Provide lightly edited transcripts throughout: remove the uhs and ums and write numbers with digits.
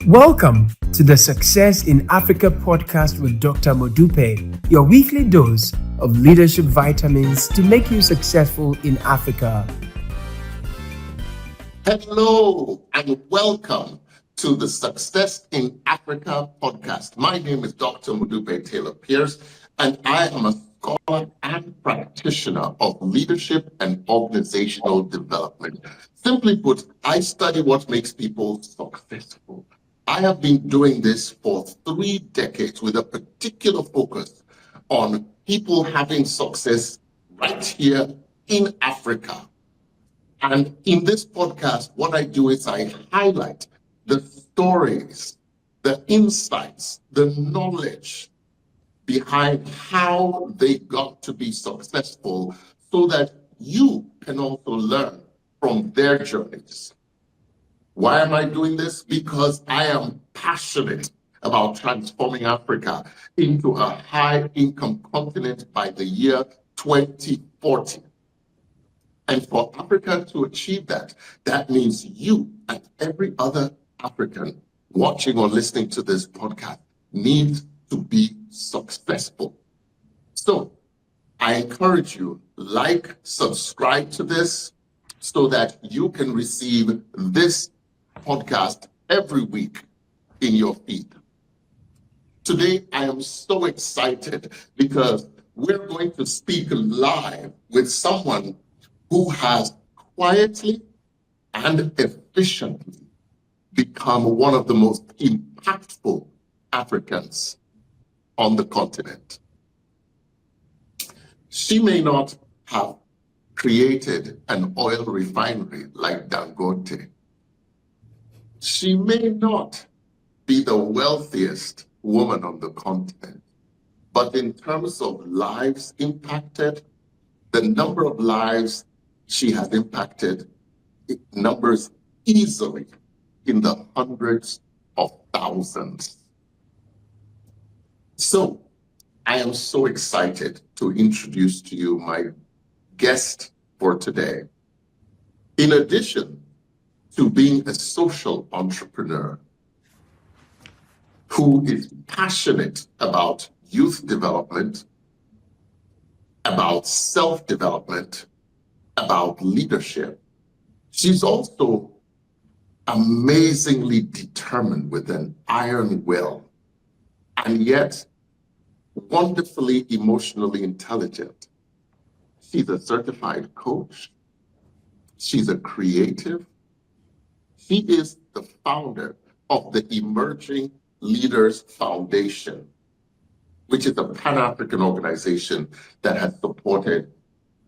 Welcome to the Success in Africa podcast with Dr. Modupe, your weekly dose of leadership vitamins to make you successful in Africa. Hello and welcome to the Success in Africa podcast. My name is Dr. Modupe Taylor Pierce, and I am a scholar and practitioner of leadership and organizational development. Simply put, I study what makes people successful. I have been doing this for 3 decades with a particular focus on people having success right here in Africa. And in this podcast, what I do is I highlight the stories, the insights, the knowledge behind how they got to be successful so that you can also learn from their journeys. Why am I doing this? Because I am passionate about transforming Africa into a high-income continent by the year 2040. And for Africa to achieve that, that means you and every other African watching or listening to this podcast needs to be successful. So I encourage you, subscribe to this so that you can receive this podcast every week in your feed. Today, I am so excited because we're going to speak live with someone who has quietly and efficiently become one of the most impactful Africans on the continent. She may not have created an oil refinery like Dangote. She may not be the wealthiest woman on the continent, but in terms of lives impacted, the number of lives she has impacted, it numbers easily in the hundreds of thousands. So I am so excited to introduce to you my guest for today. In addition to being a social entrepreneur who is passionate about youth development, about self-development, about leadership, she's also amazingly determined with an iron will, and yet wonderfully emotionally intelligent. She's a certified coach. She's a creative. She is the founder of the Emerging Leaders Foundation, which is a Pan-African organization that has supported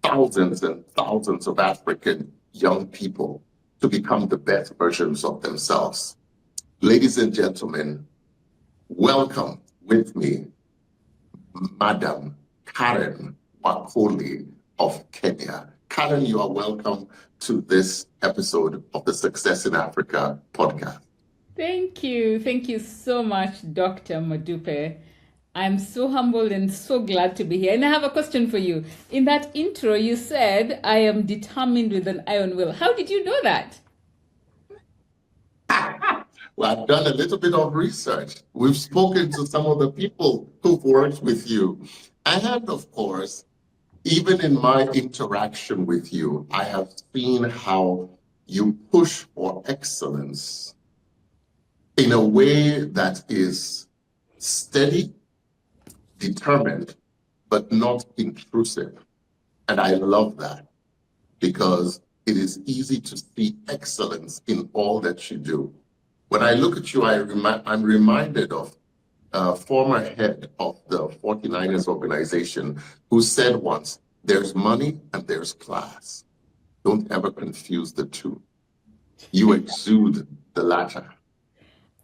thousands and thousands of African young people to become the best versions of themselves. Ladies and gentlemen, welcome with me, Madam Caren Wakoli of Kenya. Caren, you are welcome to this episode of the Success in Africa podcast. Thank you. Thank you so much, Dr. Modupe. I'm so humbled and so glad to be here. And I have a question for you. In that intro, you said, I am determined with an iron will. How did you know that? Well, I've done a little bit of research. We've spoken to some of the people who've worked with you. And of course, even in my interaction with you, I have seen how you push for excellence in a way that is steady, determined, but not intrusive. And I love that because it is easy to see excellence in all that you do. When I look at you, I'm reminded of former head of the 49ers organization who said once, there's money and there's class. Don't ever confuse the two. You exude the latter.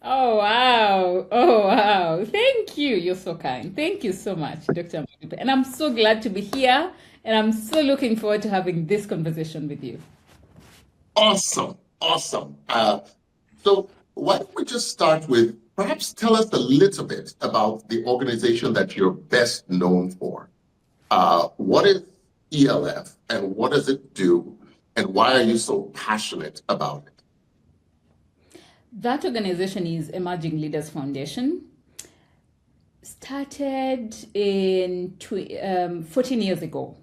Oh, wow. Oh, wow. Thank you. You're so kind. Thank you so much, Dr. Modupe. And I'm so glad to be here. And I'm so looking forward to having this conversation with you. Awesome. So why don't we just start with, perhaps tell us a little bit about the organization that you're best known for. What is ELF and what does it do? And why are you so passionate about it? That organization is Emerging Leaders Foundation. Started in 14 years ago.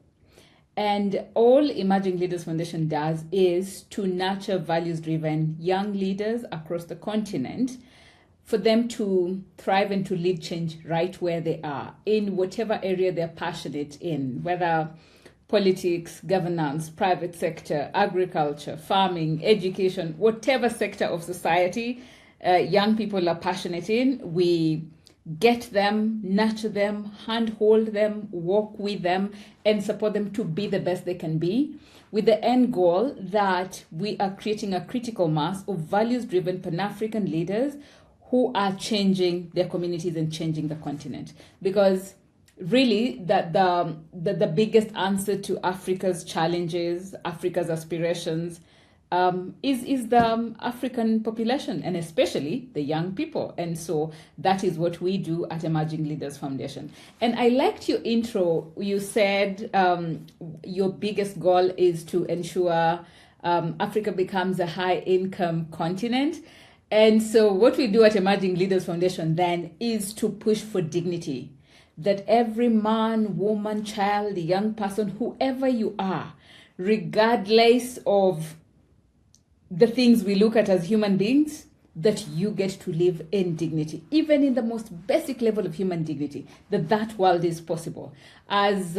And all Emerging Leaders Foundation does is to nurture values-driven young leaders across the continent for them to thrive and to lead change right where they are, in whatever area they're passionate in, whether politics, governance, private sector, agriculture, farming, education, whatever sector of society young people are passionate in, we get them, nurture them, handhold them, walk with them, and support them to be the best they can be, with the end goal that we are creating a critical mass of values-driven Pan-African leaders who are changing their communities and changing the continent. Because really, the biggest answer to Africa's challenges, Africa's aspirations, is the African population, and especially the young people. And so that is what we do at Emerging Leaders Foundation. And I liked your intro. You said your biggest goal is to ensure Africa becomes a high-income continent. And so what we do at Emerging Leaders Foundation then is to push for dignity, that every man, woman, child, young person, whoever you are, regardless of the things we look at as human beings, that you get to live in dignity, even in the most basic level of human dignity, that world is possible, as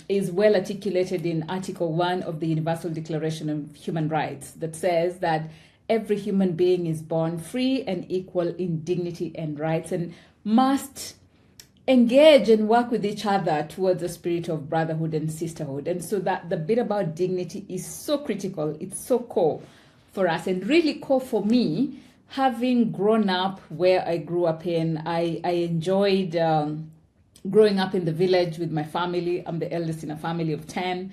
is well articulated in Article 1 of the Universal Declaration of Human Rights, that says that every human being is born free and equal in dignity and rights, and must engage and work with each other towards a spirit of brotherhood and sisterhood. And so that the bit about dignity is so critical, it's so core for us, and really core for me, having grown up where I grew up in. I enjoyed growing up in the village with my family. I'm the eldest in a family of 10.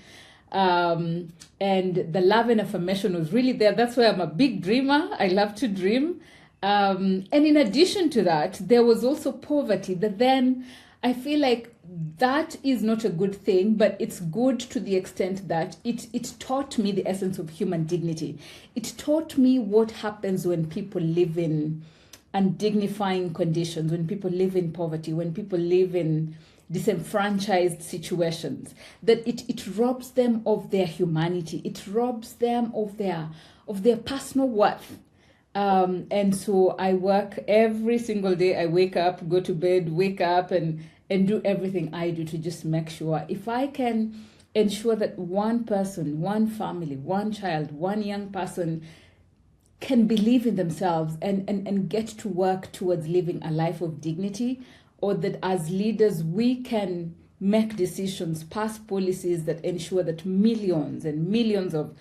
And the love and affirmation was really there. That's why I'm a big dreamer. I love to dream. And in addition to that, there was also poverty that then I feel like that is not a good thing, but it's good to the extent that it taught me the essence of human dignity. It taught me what happens when people live in undignifying conditions, when people live in poverty, when people live in disenfranchised situations, that it robs them of their humanity. It robs them of their personal worth. And so I work every single day. I wake up, go to bed, wake up, and do everything I do to just make sure if I can ensure that one person, one family, one child, one young person can believe in themselves and get to work towards living a life of dignity, or that as leaders we can make decisions, pass policies that ensure that millions and millions of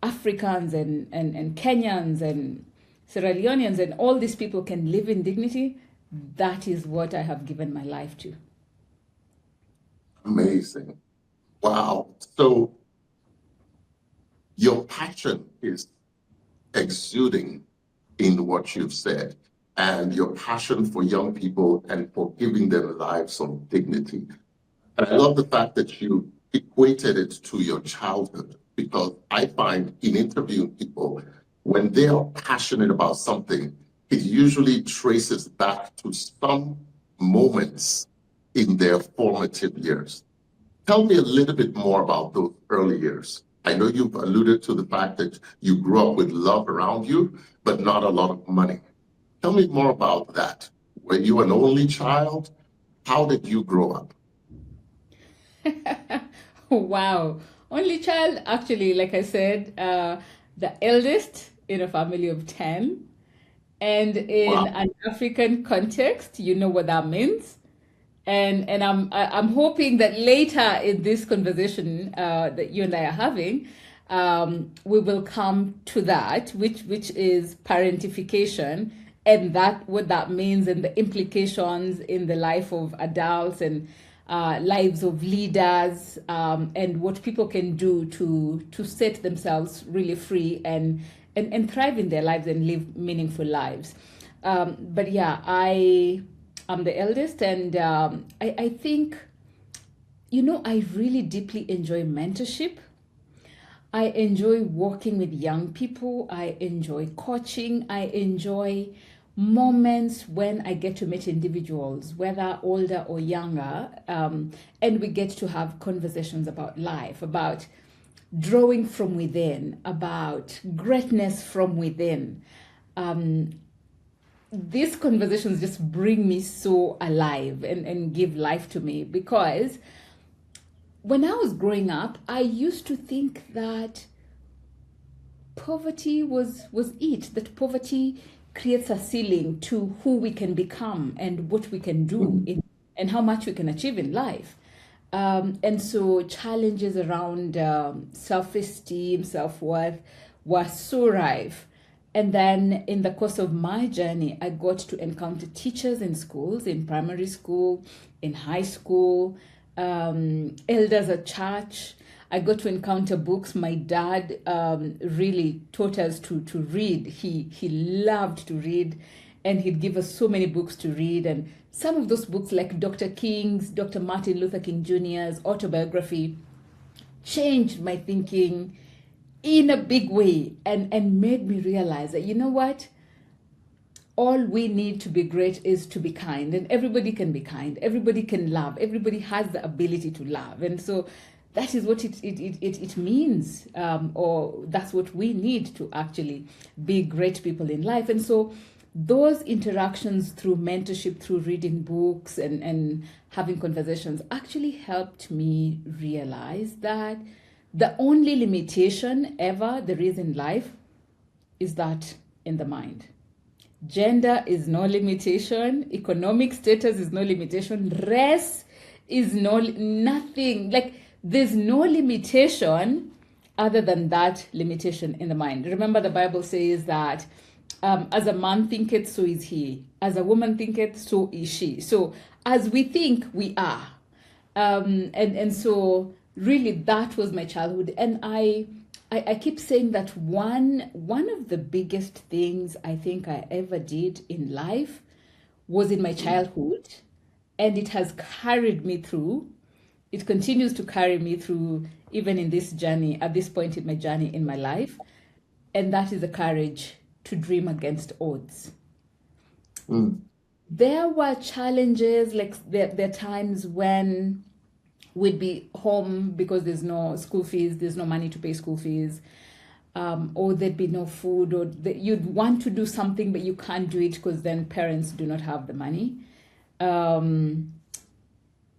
Africans and Kenyans and Sierra Leoneans and all these people can live in dignity, that is what I have given my life to. Amazing. Wow. So your passion is exuding in what you've said, and your passion for young people and for giving them lives of dignity. And I love the fact that you equated it to your childhood, because I find in interviewing people, when they are passionate about something, it usually traces back to some moments in their formative years. Tell me a little bit more about those early years. I know you've alluded to the fact that you grew up with love around you, but not a lot of money. Tell me more about that. Were you an only child? How did you grow up? Wow. Only child, actually, like I said, the eldest in a family of 10. And in an African context, you know what that means. And I'm hoping that later in this conversation that you and I are having, we will come to that, which is parentification, and that what that means and the implications in the life of adults and lives of leaders, and what people can do to set themselves really free and thrive in their lives and live meaningful lives. But yeah, I'm the eldest, and I think, I really deeply enjoy mentorship. I enjoy working with young people. I enjoy coaching. I enjoy moments when I get to meet individuals, whether older or younger, and we get to have conversations about life, about drawing from within, about greatness from within. These conversations just bring me so alive and give life to me, because when I was growing up, I used to think that poverty was it, that poverty creates a ceiling to who we can become and what we can do and how much we can achieve in life. And so challenges around self-esteem, self-worth were so rife. And then in the course of my journey, I got to encounter teachers in schools, in primary school, in high school, elders at church. I got to encounter books. My dad really taught us to read. He loved to read, and he'd give us so many books to read. And some of those books, like Dr. Martin Luther King Jr.'s autobiography, changed my thinking in a big way, and made me realize that, you know what? All we need to be great is to be kind, and everybody can be kind. Everybody can love. Everybody has the ability to love. And so that is what it means, or that's what we need to actually be great people in life. And so those interactions through mentorship, through reading books and having conversations, actually helped me realize that the only limitation ever there is in life is that in the mind. Gender is no limitation. Economic status is no limitation. Race is nothing. Like, there's no limitation other than that limitation in the mind. Remember, the Bible says that as a man thinketh, so is he. As a woman thinketh, so is she. So as we think, we are. And so really that was my childhood. And I keep saying that one of the biggest things I think I ever did in life was in my childhood, and it has carried me through. It continues to carry me through even in this journey, at this point in my journey in my life. And that is the courage to dream against odds. There were challenges, like there are times when we'd be home because there's no school fees, there's no money to pay school fees, or there'd be no food, or you'd want to do something but you can't do it because then parents do not have the money.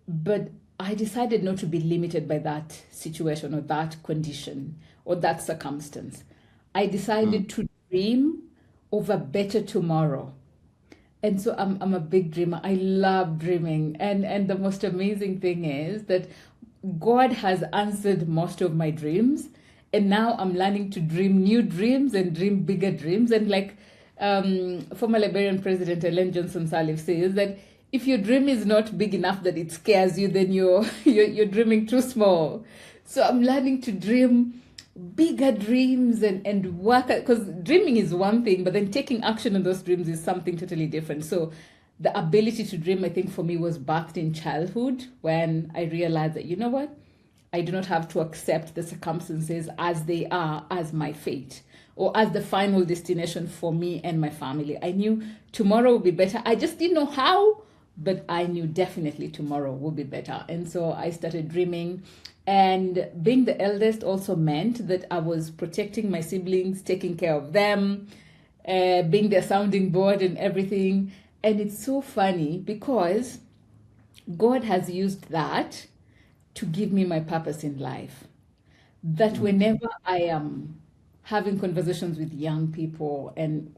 But I decided not to be limited by that situation or that condition or that circumstance. I decided to dream of a better tomorrow. And so I'm a big dreamer. I love dreaming. And the most amazing thing is that God has answered most of my dreams. And now I'm learning to dream new dreams and dream bigger dreams. And like former Liberian President Ellen Johnson Sirleaf says, that if your dream is not big enough that it scares you, then you're dreaming too small. So I'm learning to dream bigger dreams and work, because dreaming is one thing, but then taking action on those dreams is something totally different. So the ability to dream, I think, for me was birthed in childhood, when I realized that, you know what, I do not have to accept the circumstances as they are as my fate or as the final destination for me and my family. I knew tomorrow would be better. I just didn't know how, but I knew definitely tomorrow would be better. And so I started dreaming. And being the eldest also meant that I was protecting my siblings, taking care of them, being their sounding board and everything. And it's so funny because God has used that to give me my purpose in life. That whenever I am having conversations with young people and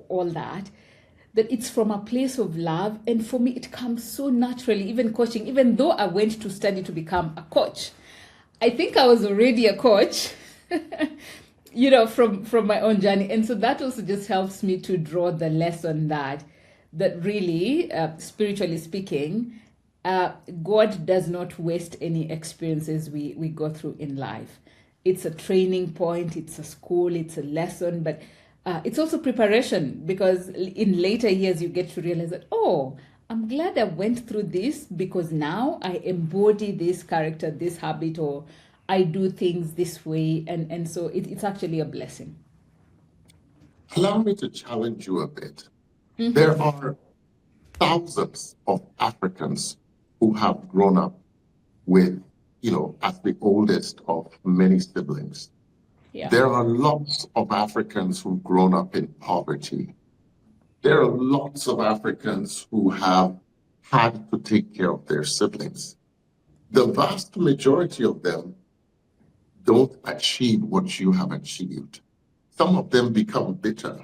all that it's from a place of love. And for me, it comes so naturally, even coaching, even though I went to study to become a coach. I think I was already a coach, from my own journey. And so that also just helps me to draw the lesson that really, spiritually speaking, God does not waste any experiences we go through in life. It's a training point, it's a school, it's a lesson, but it's also preparation, because in later years you get to realize that, oh, I'm glad I went through this because now I embody this character, this habit, or I do things this way. And so it's actually a blessing. Allow me to challenge you a bit. There are thousands of Africans who have grown up with, as the oldest of many siblings. Yeah. There are lots of Africans who've grown up in poverty. There are lots of Africans who have had to take care of their siblings. The vast majority of them don't achieve what you have achieved. Some of them become bitter.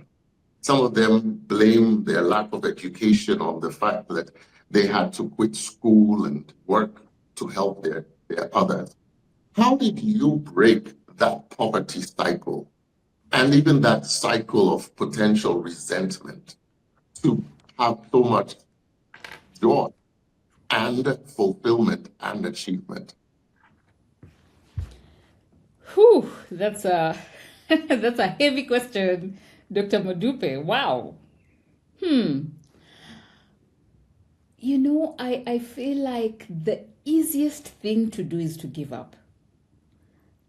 Some of them blame their lack of education on the fact that they had to quit school and work to help their others. How did you break that poverty cycle and even that cycle of potential resentment to have so much joy and fulfillment and achievement? Whew, that's a that's a heavy question, Dr. Modupe. Wow. I feel like the easiest thing to do is to give up.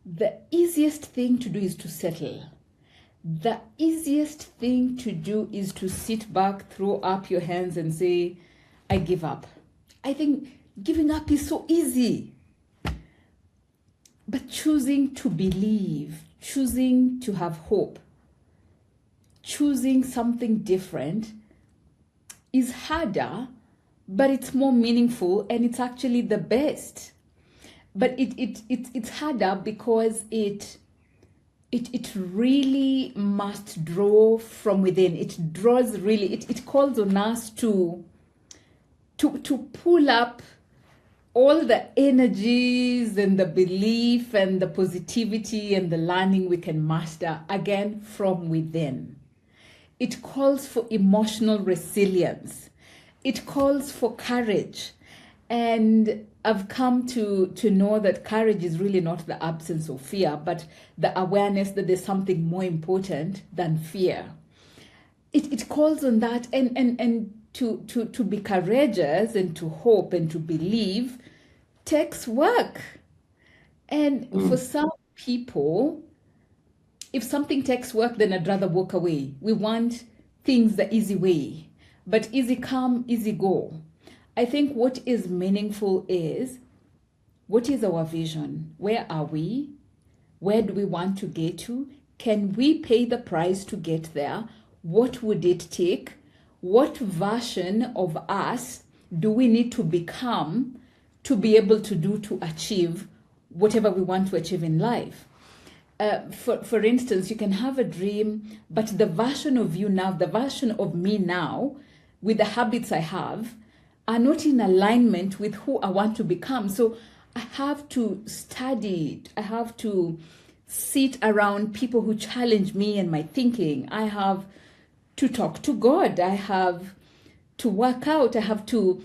The easiest thing to do is to settle. The easiest thing to do is to sit back, throw up your hands, and say, I give up. I think giving up is so easy. But choosing to believe, choosing to have hope, choosing something different is harder, but it's more meaningful, and it's actually the best. But it's harder because it really must draw from within. It draws really, it calls on us to pull up all the energies and the belief and the positivity and the learning we can master again from within. It calls for emotional resilience. It calls for courage. And I've come to know that courage is really not the absence of fear, but the awareness that there's something more important than fear. It calls on that, and to be courageous and to hope and to believe takes work. And for some people, if something takes work, then I'd rather walk away. We want things the easy way, but easy come, easy go. I think what is meaningful is, what is our vision? Where are we? Where do we want to get to? Can we pay the price to get there? What would it take? What version of us do we need to become to be able to achieve whatever we want to achieve in life? For instance, you can have a dream, but the version of you now, the version of me now, with the habits I have, are not in alignment with who I want to become. So I have to study it. I have to sit around people who challenge me and my thinking. I have to talk to God. I have to work out. I have to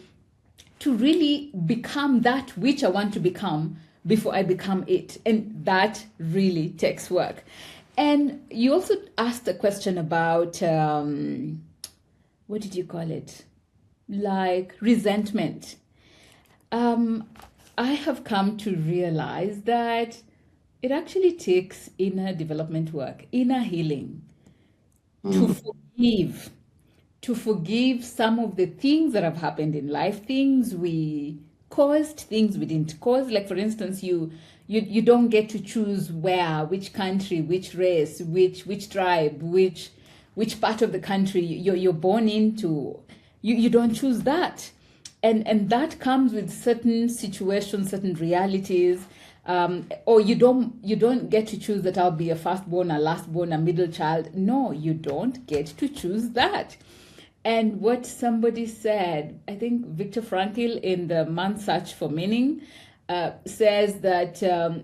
really become that which I want to become before I become it. And that really takes work. And you also asked a question about, what did you call it? Like resentment. I have come to realize that it actually takes inner development work, inner healing, to forgive some of the things that have happened in life, things we caused, things we didn't cause. Like, for instance, you don't get to choose where, which country, which race, which tribe, which part of the country you're born into. You don't choose that. And that comes with certain situations, certain realities. Or you don't get to choose that I'll be a firstborn, a lastborn, a middle child. No, you don't get to choose that. And what somebody said, I think Viktor Frankl in the Man's Search for Meaning, says that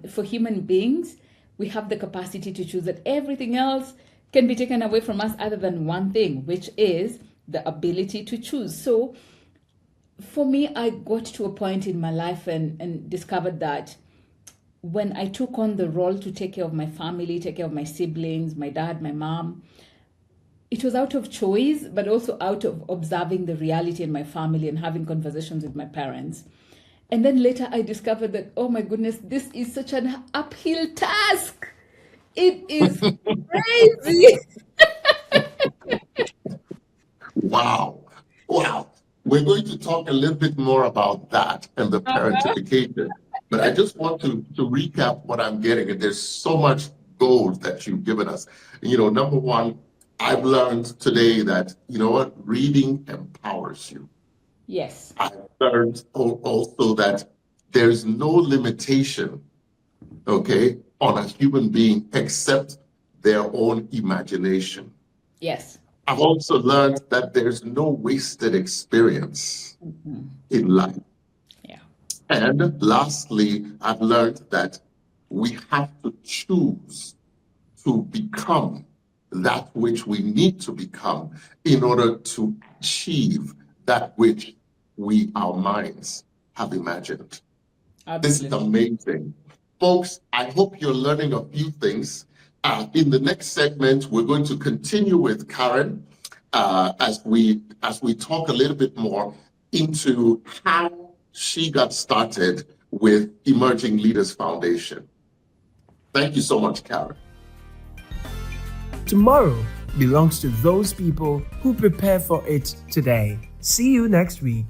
for human beings, we have the capacity to choose, that everything else can be taken away from us other than one thing, which is the ability to choose. So for me, I got to a point in my life and discovered that when I took on the role to take care of my family, take care of my siblings, my dad, my mom, it was out of choice, but also out of observing the reality in my family and having conversations with my parents. And then later I discovered that, oh my goodness, this is such an uphill task. It is crazy. Wow. Wow. We're going to talk a little bit more about that and the parentification. But I just want to recap what I'm getting. And there's so much gold that you've given us. Number one, I've learned today that, reading empowers you. Yes. I've learned also that there's no limitation, okay, on a human being except their own imagination. Yes. I've also learned that there's no wasted experience in life. Yeah. And lastly, I've learned that we have to choose to become that which we need to become in order to achieve that which our minds have imagined. Absolutely. This is amazing. Folks, I hope you're learning a few things. In the next segment, we're going to continue with Caren as we talk a little bit more into how she got started with Emerging Leaders Foundation. Thank you so much, Caren. Tomorrow belongs to those people who prepare for it today. See you next week.